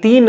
3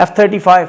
F-35,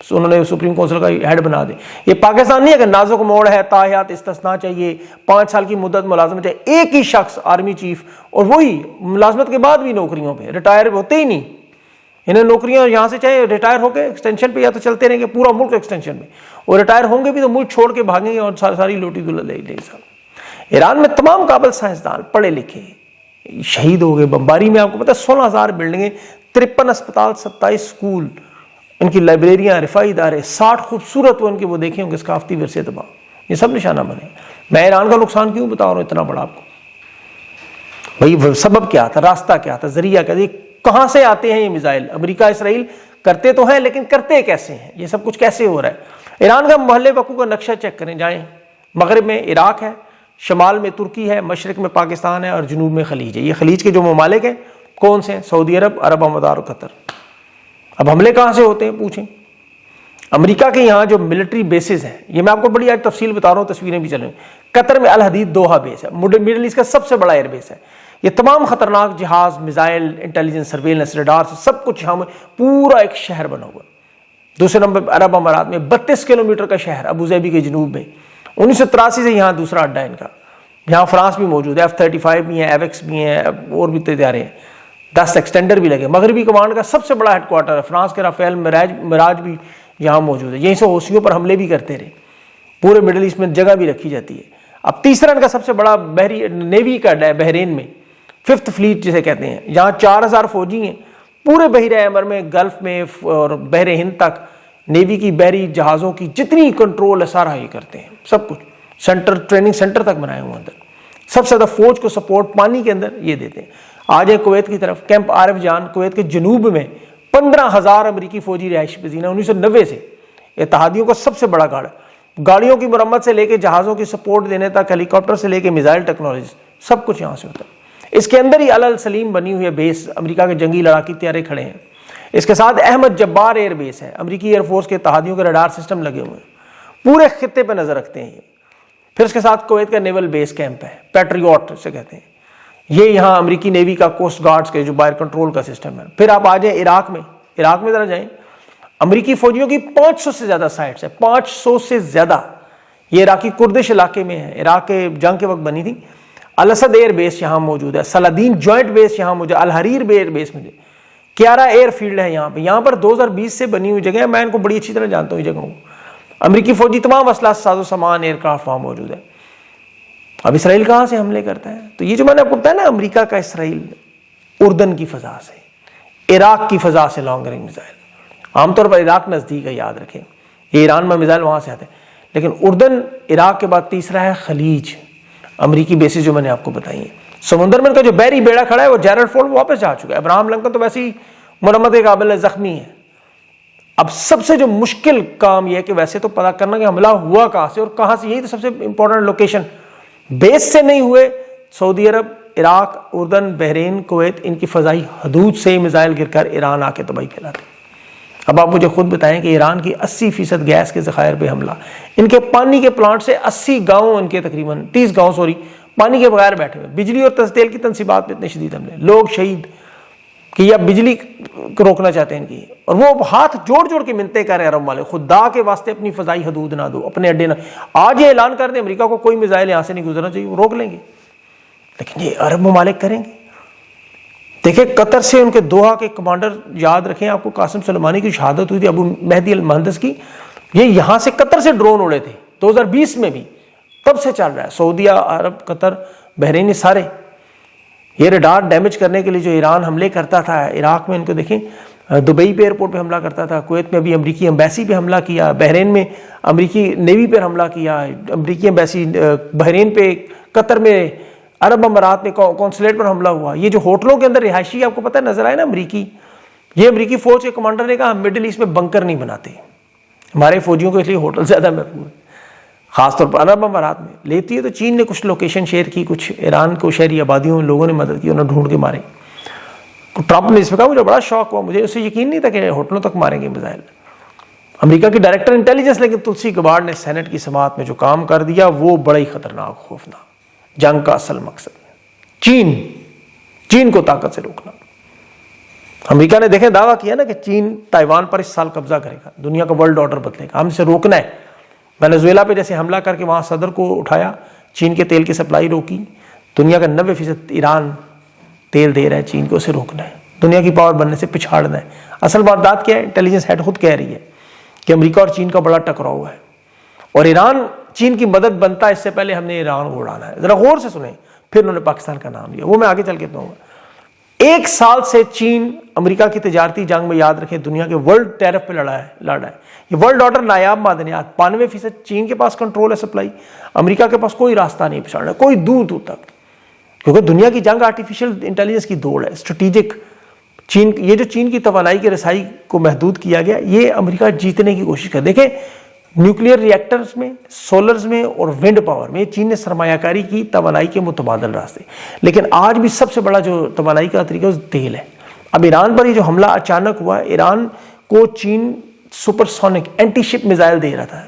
انہوں نے supreme council کا ہیڈ بنا دے. یہ پاکستان نہیں ہے کہ نازک موڑ ہے, تاحیات استثناء چاہیے, 5 سال کی مدت ملازمت چاہیے. ایک ہی شخص آرمی چیف, اور وہی ملازمت کے بعد بھی نوکریوں پہ, ریٹائر ہوتے ہی نہیں. انہیں نوکریاں یہاں سے چاہے ریٹائر ہو کے ایکسٹینشن پہ یا تو چلتے رہیں گے پورا ملک ایکسٹینشن میں, اور ریٹائر ہوں گے بھی تو ملک چھوڑ کے بھاگیں گے اور ساری لوٹی دولت لے لیں گے. ایران میں تمام قابل سائنسدان پڑھے لکھے شہید ہو گئے بمباری میں. آپ کو پتا ہے 16,000 بلڈنگیں, 53 اسپتال, 27 اسکول, ان کی لائبریریاں, رفائی ادارے, 60 خوبصورت ان کے وہ دیکھیں ہوں گے ثقافتی ورثے تباہ, یہ سب نشانہ بنے. میں ایران کا نقصان کیوں بتا رہا ہوں اتنا بڑا آپ کو؟ بھائی سبب کیا تھا, راستہ کیا تھا, ذریعہ کیا تھا, کہاں سے آتے ہیں یہ میزائل؟ امریکہ اسرائیل کرتے تو ہیں لیکن کرتے کیسے ہیں, یہ سب کچھ کیسے ہو رہا ہے؟ ایران کا محلے وقوع کا نقشہ چیک کریں, جائیں. مغرب میں عراق ہے, شمال میں ترکی ہے, مشرق میں پاکستان ہے, اور جنوب میں خلیج ہے. یہ خلیج کے جو ممالک ہیں کون سے ہیں؟ سعودی عرب, عرب امارات اور قطر. اب حملے کہاں سے ہوتے ہیں پوچھیں. امریکہ کے یہاں جو ملٹری بیسز ہیں, یہ میں آپ کو بڑی آج تفصیل بتا رہا ہوں, تصویریں بھی چلیں. قطر میں الحدید دوحہ بیس ہے, مڈل ایسٹ کا سب سے بڑا ایئر بیس ہے. یہ تمام خطرناک جہاز, میزائل, انٹیلیجنس, سرویلنس, ریڈار, سب کچھ یہاں میں پورا ایک شہر بنا ہوا. دوسرے نمبر پہ عرب امارات میں 32 کلومیٹر کا شہر ابوظہبی کے جنوب میں. 1983 سے یہاں دوسرا اڈا ہے ان کا. یہاں فرانس بھی موجود ہے, F-35 بھی ہیں, ایویکس بھی ہیں, اور بھی طیارے ہیں, 10 ایکسٹینڈر بھی لگے. مغربی کمانڈ کا سب سے بڑا ہیڈ کوارٹر ہے, فرانس کے رافیل مراج بھی یہاں موجود ہے. یہیں سے حوثیوں پر حملے بھی کرتے رہے. پورے مڈل ایسٹ میں جگہ بھی رکھی جاتی ہے. اب تیسرا ان کا سب سے بڑا بحری نیوی کا اڈا ہے بحرین میں, 5th فلیٹ جسے کہتے ہیں. یہاں 4,000 فوجی ہیں پورے بحیرہ احمر میں, گلف میں اور بحر ہند تک. نیوی کی بحری جہازوں کی جتنی کنٹرول ہے سارا یہ کرتے ہیں, سب کچھ. سینٹر, ٹریننگ سینٹر تک بنائے ہوئے اندر. سب سے زیادہ فوج کو سپورٹ پانی کے اندر یہ دیتے ہیں. آج ہے کویت کی طرف, کیمپ عارف جان کویت کے جنوب میں 15,000 امریکی فوجی رہائش پذیر ہیں 1990 سے. اتحادیوں کا سب سے بڑا گاڑ, گاڑیوں کی مرمت سے لے کے جہازوں کی سپورٹ دینے تک, ہیلی کاپٹر سے لے کے میزائل ٹیکنالوجی, سب کچھ یہاں سے ہوتا ہے. اس کے اندر ہی الل سلیم بنی ہوئی ہے بیس, امریکہ کے جنگی لڑاکی طیارے کھڑے ہیں. اس کے ساتھ احمد جبار ایئر بیس ہے, امریکی ایئر فورس کے اتحادیوں کے ریڈار سسٹم لگے ہوئے ہیں, پورے خطے پہ نظر رکھتے ہیں یہ. پھر اس کے ساتھ کویت کا نیول بیس کیمپ ہے, پیٹریوٹ سے کہتے ہیں. یہ یہاں امریکی نیوی کا کوسٹ گارڈز کے جو باہر کنٹرول کا سسٹم ہے. پھر آپ آ جائیں عراق میں, عراق میں ذرا جائیں. امریکی فوجیوں کی 500 سے زیادہ سائٹس ہیں, 500 سے زیادہ. یہ عراقی کردش علاقے میں ہے, عراق کے جنگ کے وقت بنی تھی. الاسد ایئر بیس یہاں موجود ہے, سلادین جوائنٹ بیس یہاں موجود ہے, الحریر ایئر بیس میں, کیارا ایئر فیلڈ ہے یہاں پہ. یہاں پر 2020 سے بنی ہوئی جگہ ہے, میں ان کو بڑی اچھی طرح جانتا ہوں یہ جگہوں. امریکی فوجی تمام اسلحہ ساز و سامان, ایئر کرافٹ وہاں موجود ہے. اب اسرائیل کہاں سے حملے کرتا ہے؟ تو یہ جو میں نے آپ کو بتایا نا, امریکہ کا اسرائیل, اردن کی فضا سے, عراق کی فضا سے لانگ رینج میزائل. عام طور پر عراق نزدیک ہے, یاد رکھیں, یہ ایران میں میزائل وہاں سے آتے ہیں. لیکن اردن عراق کے بعد تیسرا ہے خلیج, امریکی بیسز جو میں نے آپ کو بتائی ہیں. سمندر میں ان کا جو بحری بیڑا کھڑا ہے وہ جیرل فورڈ واپس جا چکا ہے. ابراہم لنکن تو ویسے ہی مرمت کے قابل زخمی ہے. اب سب سے جو مشکل کام یہ ہے کہ ویسے تو پتہ کرنا کہ حملہ ہوا کہاں سے اور کہاں سے, یہی تو سب سے امپورٹنٹ لوکیشن. بیس سے نہیں ہوئے, سعودی عرب, عراق, اردن, بحرین, کویت, ان کی فضائی حدود سے میزائل گر کر ایران آ کے تباہی پھیلاتے. اب آپ مجھے خود بتائیں کہ ایران کی 80% گیس کے ذخائر پہ حملہ, ان کے پانی کے پلانٹ سے 80 گاؤں, ان کے تقریباً 30 گاؤں پانی کے بغیر بیٹھے ہوئے. بجلی اور تیل کی تنصیبات پہ اتنے شدید حملے, لوگ شہید کہ یہ بجلی کو روکنا چاہتے ہیں ان کی, اور وہ ہاتھ جوڑ جوڑ کے منتیں کر رہے ہیں عرب والے, خدا کے واسطے اپنی فضائی حدود نہ دو, اپنے اڈے نہ. آج یہ اعلان کر دیں امریکہ کو کوئی میزائل یہاں سے نہیں گزرنا چاہیے, وہ روک لیں گے. لیکن یہ عرب ممالک کریں گے. دیکھیں قطر سے ان کے دوحہ کے کمانڈر, یاد رکھیں آپ کو قاسم سلیمانی کی شہادت ہوئی تھی, ابو مہدی المہندس کی, یہ یہاں سے قطر سے ڈرون اڑے تھے 2020 میں بھی, تب سے چل رہا ہے. سعودیہ, عرب, قطر, بحرین, سارے یہ ریڈار ڈیمیج کرنے کے لیے جو ایران حملے کرتا تھا. عراق میں ان کو دیکھیں, دبئی پہ ایئرپورٹ پہ حملہ کرتا تھا, کویت میں ابھی امریکی ایمبیسی پہ حملہ کیا, بحرین میں امریکی نیوی پہ حملہ کیا, امریکی ایمبیسی بحرین پہ, قطر میں, عرب امارات میں کونسلیٹ پر حملہ ہوا. یہ جو ہوٹلوں کے اندر رہائشی آپ کو پتہ نظر آئے نا امریکی, یہ امریکی فوج کے کمانڈر نے کہا ہم مڈل ایسٹ میں بنکر نہیں بناتے, ہمارے فوجیوں کو اس لیے ہوٹل زیادہ محفوظ, خاص طور پر عرب امارات میں. لیتی ہے تو چین نے کچھ لوکیشن شیئر کی, کچھ ایران کو شہری آبادیوں میں لوگوں نے مدد کی, انہوں نے ڈھونڈ کے مارے. ٹرمپ نے اس میں کہا مجھے بڑا شوق ہوا, مجھے اسے یقین نہیں تھا کہ ہوٹلوں تک ماریں گے میزائل. امریکہ کی ڈائریکٹر انٹیلیجنس لیکن تلسی گبارڈ نے سینٹ کی سماعت میں جو کام کر دیا وہ بڑا ہی خطرناک, خوفناک. جنگ کا اصل مقصد چین کو طاقت سے روکنا. امریکہ نے دیکھیں دعویٰ کیا نا کہ چین تائیوان پر اس سال قبضہ کرے گا, دنیا کا ورلڈ آرڈر بدلے گا, ہم اسے روکنا ہے. وینزویلا پہ جیسے حملہ کر کے وہاں صدر کو اٹھایا, چین کے تیل کی سپلائی روکی, دنیا کا 90% ایران تیل دے رہا ہے چین کو, اسے روکنا ہے, دنیا کی پاور بننے سے پچھاڑنا ہے. اصل واردات کیا ہے؟ انٹیلیجنس ہیڈ خود کہہ رہی ہے کہ امریکہ اور چین کا بڑا ٹکراؤ ہے اور ایران چین کی مدد بنتا ہے, اس سے پہلے ہم نے ایران کو اڑانا ہے. ذرا غور سے سنیں. پھر انہوں نے پاکستان کا نام لیا, وہ میں آگے چل کے بتاؤں گا. 1 سال سے چین امریکہ کی تجارتی جنگ میں, یاد رکھیں, دنیا کے ورلڈ ٹیرف پہ لڑا ہے. یہ ورلڈ آرڈر نایاب معدنیات 92% چین کے پاس کنٹرول ہے سپلائی, امریکہ کے پاس کوئی راستہ نہیں پہنچانا, کوئی دور دور تک, کیونکہ دنیا کی جنگ آرٹیفیشل انٹیلیجنس کی دوڑ ہے, اسٹریٹجک. چین, یہ جو چین کی توانائی کی رسائی کو محدود کیا گیا, یہ امریکہ جیتنے کی کوشش کر. دیکھیں نیوکلیئر ری ایکٹرز میں, سولرز میں اور ونڈ پاور میں چین نے سرمایہ کاری کی توانائی کے متبادل راستے. لیکن آج بھی سب سے بڑا جو توانائی کا طریقہ وہ تیل ہے. اب ایران پر یہ جو حملہ اچانک ہوا, ایران کو چین سپر سونک اینٹی شپ میزائل دے رہا تھا.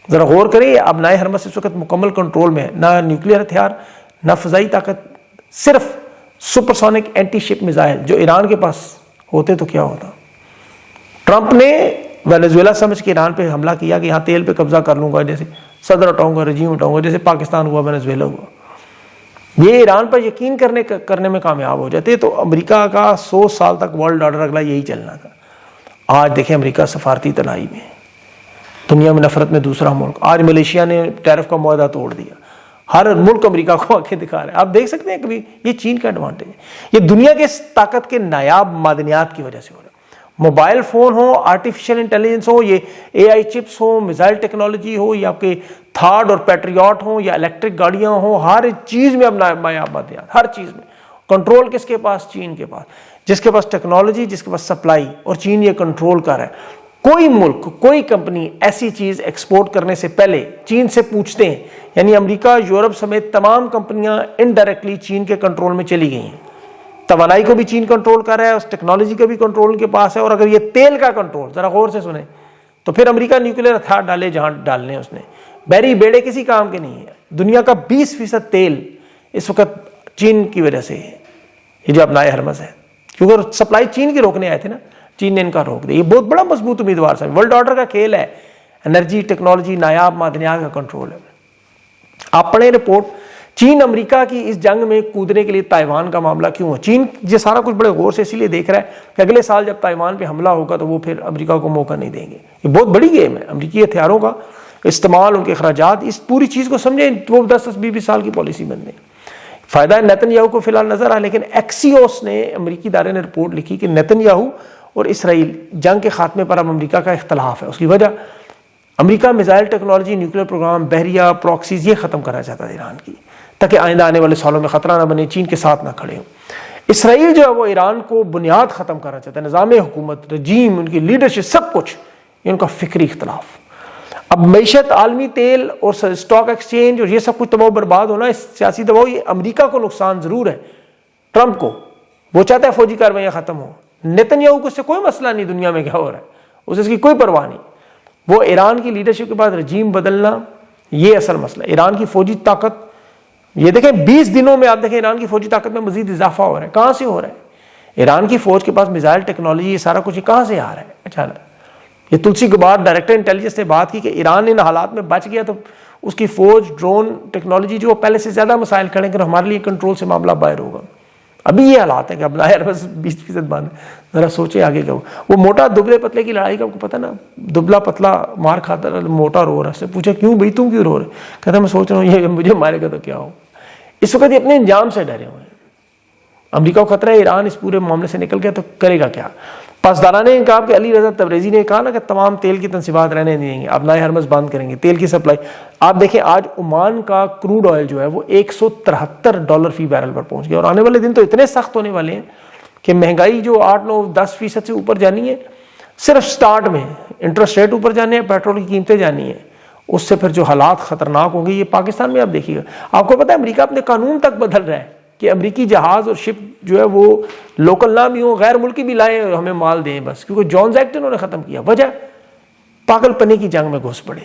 ذرا غور کریں, اب نئے ہرمس اس وقت مکمل کنٹرول میں ہے, نہ نیوکلیئر ہتھیار نہ فضائی طاقت, صرف سپر سونک اینٹی شپ میزائل جو ایران کے پاس ہوتے تو کیا ہوتا. ٹرمپ نے وینزویلا سمجھ کے ایران پہ حملہ کیا کہ یہاں تیل پہ قبضہ کر لوں گا, جیسے صدر ہٹاؤں گا, رجیم ہٹاؤں گا, جیسے پاکستان ہوا, وینزویلا ہوا. یہ ایران پر یقین کرنے میں کامیاب ہو جاتے تو امریکہ کا 100 سال تک ورلڈ آرڈر اگلا یہی چلنا تھا. آج دیکھیں امریکہ سفارتی تنائی میں, دنیا میں نفرت میں دوسرا ملک. آج ملیشیا نے ٹیرف کا معاہدہ توڑ دیا, ہر ملک امریکہ کو آنکھیں دکھا رہے ہیں. آپ دیکھ سکتے ہیں کبھی, یہ چین کا ایڈوانٹیج ہے. یہ دنیا کے طاقت کے نایاب معدنیات کی وجہ سے ہو رہا ہے. موبائل فون ہو, آرٹیفیشل انٹیلیجنس ہو, یہ AI چپس ہو, میزائل ٹیکنالوجی ہو, یا آپ کے تھارڈ اور پیٹریوٹ ہوں, یا الیکٹرک گاڑیاں ہوں, ہر چیز میں اب نایاب معدنیات, ہر چیز میں. کنٹرول کس کے پاس؟ چین کے پاس. جس کے پاس ٹیکنالوجی, جس کے پاس سپلائی, اور چین یہ کنٹرول کر رہا ہے. کوئی ملک, کوئی کمپنی ایسی چیز ایکسپورٹ کرنے سے پہلے چین سے پوچھتے ہیں. یعنی امریکہ, یورپ سمیت تمام کمپنیاں انڈائریکٹلی چین کے کنٹرول میں چلی گئی ہیں. توانائی کو بھی چین کنٹرول کر رہا ہے, اس ٹیکنالوجی کا بھی کنٹرول ان کے پاس ہے. اور اگر یہ تیل کا کنٹرول, ذرا غور سے سنیں, تو پھر امریکہ نیوکلیئر ہتھیار ڈالے جہاں ڈالنے ہیں اس نے. بیری بیڑے کسی کام کے نہیں ہے. دنیا کا 20% تیل اس وقت چین کی وجہ سے ہے, یہ جو اپنائے ہرمز ہے, کیونکہ سپلائی چین کی روکنے آئے تھے نا, چین نے ان کا روک دیا. یہ بہت بڑا مضبوط امیدوار تھا. ورلڈ آرڈر کا کھیل ہے, انرجی, ٹیکنالوجی, نایاب معدنیات کا کنٹرول ہے. آپ پڑھیں رپورٹ, چین امریکہ کی اس جنگ میں کودنے کے لیے تائیوان کا معاملہ کیوں ہے. چین یہ سارا کچھ بڑے غور سے اسی لیے دیکھ رہا ہے کہ اگلے سال جب تائیوان پہ حملہ ہوگا تو وہ پھر امریکہ کو موقع نہیں دیں گے. یہ بہت بڑی گیم ہے. امریکی ہتھیاروں کا استعمال, ان کے اخراجات, اس پوری چیز کو سمجھیں. وہ 10-20 سال کی پالیسی بن دیں. فائدہ نیتن یاہو کو فی الحال نظر آ, لیکن ایکسیوس نے, امریکی ادارے نے رپورٹ لکھی کہ نیتن یاہو اور اسرائیل جنگ کے خاتمے پر اب امریکہ کا اختلاف ہے. اس کی وجہ امریکہ میزائل ٹیکنالوجی, نیوکلیئر پروگرام, بحریہ پراکسیز یہ ختم کرنا چاہتا ہے ایران کی, تاکہ آئندہ آنے والے سالوں میں خطرہ نہ بنے, چین کے ساتھ نہ کھڑے ہوں. اسرائیل جو ہے وہ ایران کو بنیاد ختم کرنا چاہتا ہے, نظام حکومت, رجیم, ان کی لیڈرشپ, سب کچھ. یہ ان کا فکری اختلاف. اب معیشت, عالمی تیل اور اسٹاک ایکسچینج اور یہ سب کچھ تباہ برباد ہونا, اس سیاسی دباؤ, یہ امریکہ کو نقصان ضرور ہے. ٹرمپ کو وہ چاہتا ہے فوجی کاروائیاں ختم ہوں. نیتن یاہو کو اس سے کوئی مسئلہ نہیں دنیا میں کیا ہو رہا ہے, اسے اس کی کوئی پرواہ نہیں. وہ ایران کی لیڈرشپ کے بعد رجیم بدلنا, یہ اصل مسئلہ. ایران کی فوجی طاقت, یہ دیکھیں 20 دنوں میں آپ دیکھیں ایران کی فوجی طاقت میں مزید اضافہ ہو رہا ہے. کہاں سے ہو رہا ہے؟ ایران کی فوج کے پاس میزائل ٹیکنالوجی, یہ سارا کچھ کہاں سے آ رہا ہے اچانک؟ یہ تلسی گبار ڈائریکٹر انٹیلیجنس نے بات کی کہ ایران ان حالات میں بچ گیا تو اس کی فوج, ڈرون ٹیکنالوجی جو پہلے سے زیادہ مسائل کھڑے کہ ہمارے لیے کنٹرول سے معاملہ باہر ہوگا. ابھی یہ حالات ہے کہ اب لاہر بس 20% بند. ذرا سوچیں آگے کا. وہ موٹا دبلے پتلے کی لڑائی کا آپ کو پتہ نا, دبلا پتلا مار کھاتا رہا, موٹا رو رہا. اس سے پوچھا کیوں بھائی تم کیوں رو رہے؟ کہتا میں سوچ رہا ہوں یہ مجھے مارے گا تو کیا ہو. اس وقت یہ اپنے انجام سے ڈرے ہوئے ہیں. امریکہ کو خطرہ ہے ایران اس پورے معاملے سے نکل گیا تو کرے گا کیا. پاسداران نے کہا کہ علی رضا تبریزی نے کہا نا کہ تمام تیل کی تنصیبات رہنے نہیں دیں گے, اپنا ہرمز بند کریں گے, تیل کی سپلائی. آپ دیکھیں آج عمان کا کروڈ آئل جو ہے وہ $173 فی بیرل پر پہنچ گیا. اور آنے والے دن تو اتنے سخت ہونے والے ہیں کہ مہنگائی جو 8-9-10% سے اوپر جانی ہے صرف سٹارٹ میں, انٹرسٹ ریٹ اوپر جانے ہیں, پیٹرول کی قیمتیں جانی ہیں, اس سے پھر جو حالات خطرناک ہوں گے. یہ پاکستان میں آپ دیکھیے گا. آپ کو پتہ ہے امریکہ اپنے قانون تک بدل رہا ہے کہ امریکی جہاز اور شپ جو ہے وہ لوکل نہ بھی ہوں, غیر ملکی بھی لائیں اور ہمیں مال دیں بس, کیونکہ جونز ایکٹ انہوں نے ختم کیا. وجہ پاگل پنے کی جنگ میں گھس پڑے.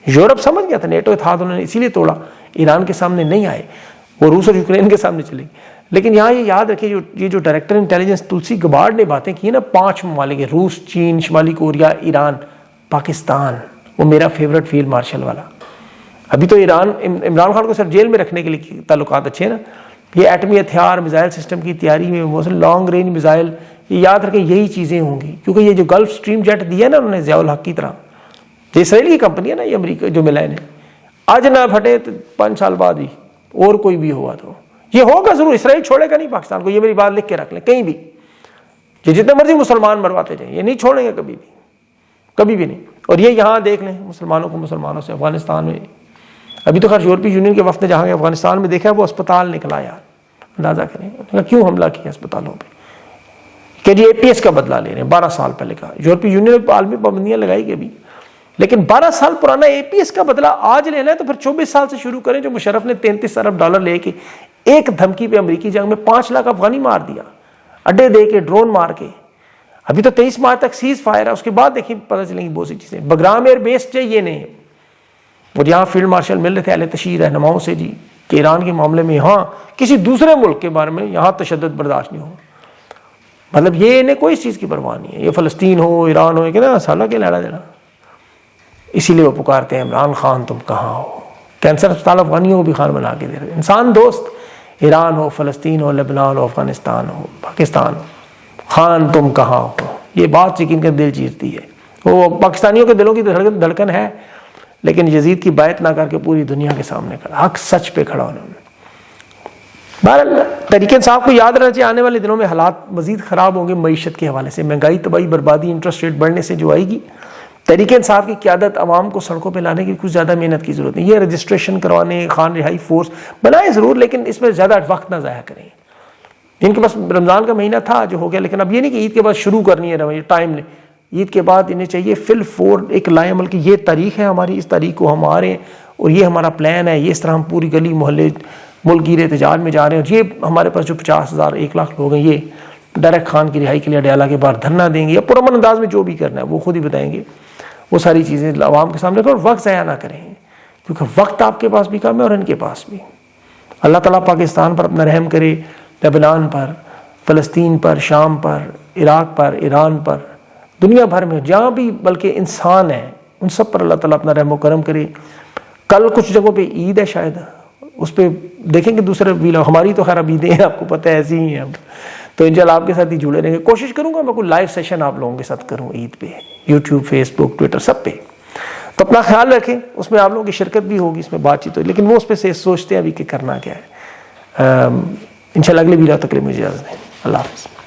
یورپ سمجھ گیا تھا نیٹو اتحاد انہوں نے اسی لیے توڑا, ایران کے سامنے نہیں آئے, وہ روس اور یوکرین کے سامنے چلے گئے. لیکن یہاں یہ یاد رکھیں یہ جو ڈائریکٹر انٹیلیجنس تلسی گبارڈ نے باتیں کی ہیں نا 5 ممالک ہیں، روس، چین، شمالی کوریا، ایران، پاکستان، وہ میرا فیورٹ فیلڈ مارشل والا. ابھی تو ایران عمران خان کو صرف جیل میں رکھنے کے لیے تعلقات اچھے ہیں نا. یہ ایٹمی ہتھیار میزائل سسٹم کی تیاری میں لانگ رینج میزائل، یہ یاد رکھیں یہی چیزیں ہوں گی، کیونکہ یہ جو گلف اسٹریم جیٹ دیا نا انہوں نے ضیاء الحق کی طرح، یہ اسرائیل کی کمپنی ہے نا، یہ امریکہ جو ملا ہے، آج نہ پھٹے تو 5 سال بعد ہی اور کوئی بھی ہوا تو یہ ہوگا ضرور. اسرائیل چھوڑے گا نہیں پاکستان کو، یہ میری بات لکھ کے رکھ لیں. کہیں بھی یہ جتنے مرضی مسلمان مرواتے جائیں یہ نہیں چھوڑیں گے کبھی بھی، کبھی بھی نہیں. اور یہ یہاں دیکھ لیں مسلمانوں کو مسلمانوں سے. افغانستان میں ابھی تو خیر یورپی یونین کے وفد نے جہاں افغانستان میں دیکھا وہ اسپتال نکلا یار، اندازہ کریں کیوں حملہ کیا اسپتالوں پہ، کہ جی APS کا بدلہ لے رہے ہیں. 12 سال پہلے کا یورپی یونین نے عالمی پابندیاں لگائی گئی ابھی، لیکن 12 سال پرانا APS کا بدلہ آج لینا ہے تو پھر 24 سال سے شروع کریں. جو مشرف نے 33 ارب ڈالر لے کے ایک دھمکی پہ امریکی جنگ میں 5 لاکھ افغانی مار دیا، اڈے دے کے ڈرون مار کے. ابھی تو 23 مارچ تک سیز فائر ہے، اس کے بعد دیکھیں پتہ چلیں گی بہت سی چیزیں. بگرام ایئر بیس یہ نہیں، اور یہاں فیلڈ مارشل مل رہے تھے اہل تشہیر رہنماؤں سے جی کہ ایران کے معاملے میں یہاں کسی دوسرے ملک کے بارے میں یہاں تشدد برداشت نہیں ہو. مطلب یہ انہیں کوئی اس چیز کی پرواہ نہیں ہے، یہ فلسطین ہو ایران ہو کہ نا سالہ کے لڑا دینا. اسی لیے وہ پکارتے ہیں عمران خان تم کہاں ہو. کینسر اسپتال افغانیوں کو بھی خان بنا کے دے رہے. انسان دوست ایران ہو، فلسطین ہو، لبنان ہو، افغانستان ہو، پاکستان ہو، خان تم کہاں ہو. یہ بات یقین کر دل چیرتی ہے. وہ پاکستانیوں کے دلوں کی دھڑکن ہے، لیکن یزید کی بیعت نہ کر کے پوری دنیا کے سامنے کھڑا، حق سچ پہ کھڑا انہوں نے. بہرحال تحریک انصاف کو یاد رہنا چاہیے آنے والے دنوں میں حالات مزید خراب ہوں گے معیشت کے حوالے سے. مہنگائی، تباہی، بربادی، انٹرسٹ ریٹ بڑھنے سے جو آئے گی. تحریک انصاف کی قیادت عوام کو سڑکوں پہ لانے کی کچھ زیادہ محنت کی ضرورت نہیں. یہ رجسٹریشن کروانے، خان رہائی فورس بنائیں ضرور، لیکن اس میں زیادہ وقت نہ ضائع کریں. جن کے پاس رمضان کا مہینہ تھا جو ہو گیا، لیکن اب یہ نہیں کہ عید کے بعد شروع کرنی ہے ٹائم نہیں. عید کے بعد انہیں چاہیے فل فور ایک لائے عمل کی یہ تاریخ ہے ہماری، اس تاریخ کو ہم آ رہے ہیں اور یہ ہمارا پلان ہے، یہ اس طرح ہم پوری گلی محلے ملک گیر احتجاج میں جا رہے ہیں. اور یہ ہمارے پاس جو 50,000 1 لاکھ لوگ ہیں یہ ڈائریکٹ خان کی رہائی کے لیے اڈیالہ کے باہر دھرنا دیں گے یا پرامن انداز میں جو بھی کرنا ہے وہ خود ہی بتائیں گے. وہ ساری چیزیں عوام کے سامنے کرو اور وقت ضائع نہ کریں، کیونکہ وقت آپ کے پاس بھی کم ہے اور ان کے پاس بھی. اللہ تعالیٰ پاکستان پر اپنا رحم کرے، لبنان پر، فلسطین پر، شام پر، عراق پر، ایران پر، دنیا بھر میں جہاں بھی بلکہ انسان ہیں ان سب پر اللہ تعالیٰ اپنا رحم و کرم کرے. کل کچھ جگہوں پہ عید ہے، شاید اس پہ دیکھیں گے دوسرے ویلاگ. ہماری تو خیر اب عیدیں ہیں آپ کو پتہ ہے ایسی ہی ہیں اب تو انشاءاللہ آپ کے ساتھ ہی جڑے رہیں گے. کوشش کروں گا میں کوئی لائیو سیشن آپ لوگوں کے ساتھ کروں عید پہ، یوٹیوب، فیس بک، ٹویٹر سب پہ. تو اپنا خیال رکھیں، اس میں آپ لوگوں کی شرکت بھی ہوگی، اس میں بات چیت ہوگی، لیکن وہ اس پہ سے سوچتے ہیں ابھی کہ کرنا کیا ہے. انشاءاللہ اگلے ویلاگ تک کے لیے مجھے اجازت دیں. اللہ حافظ.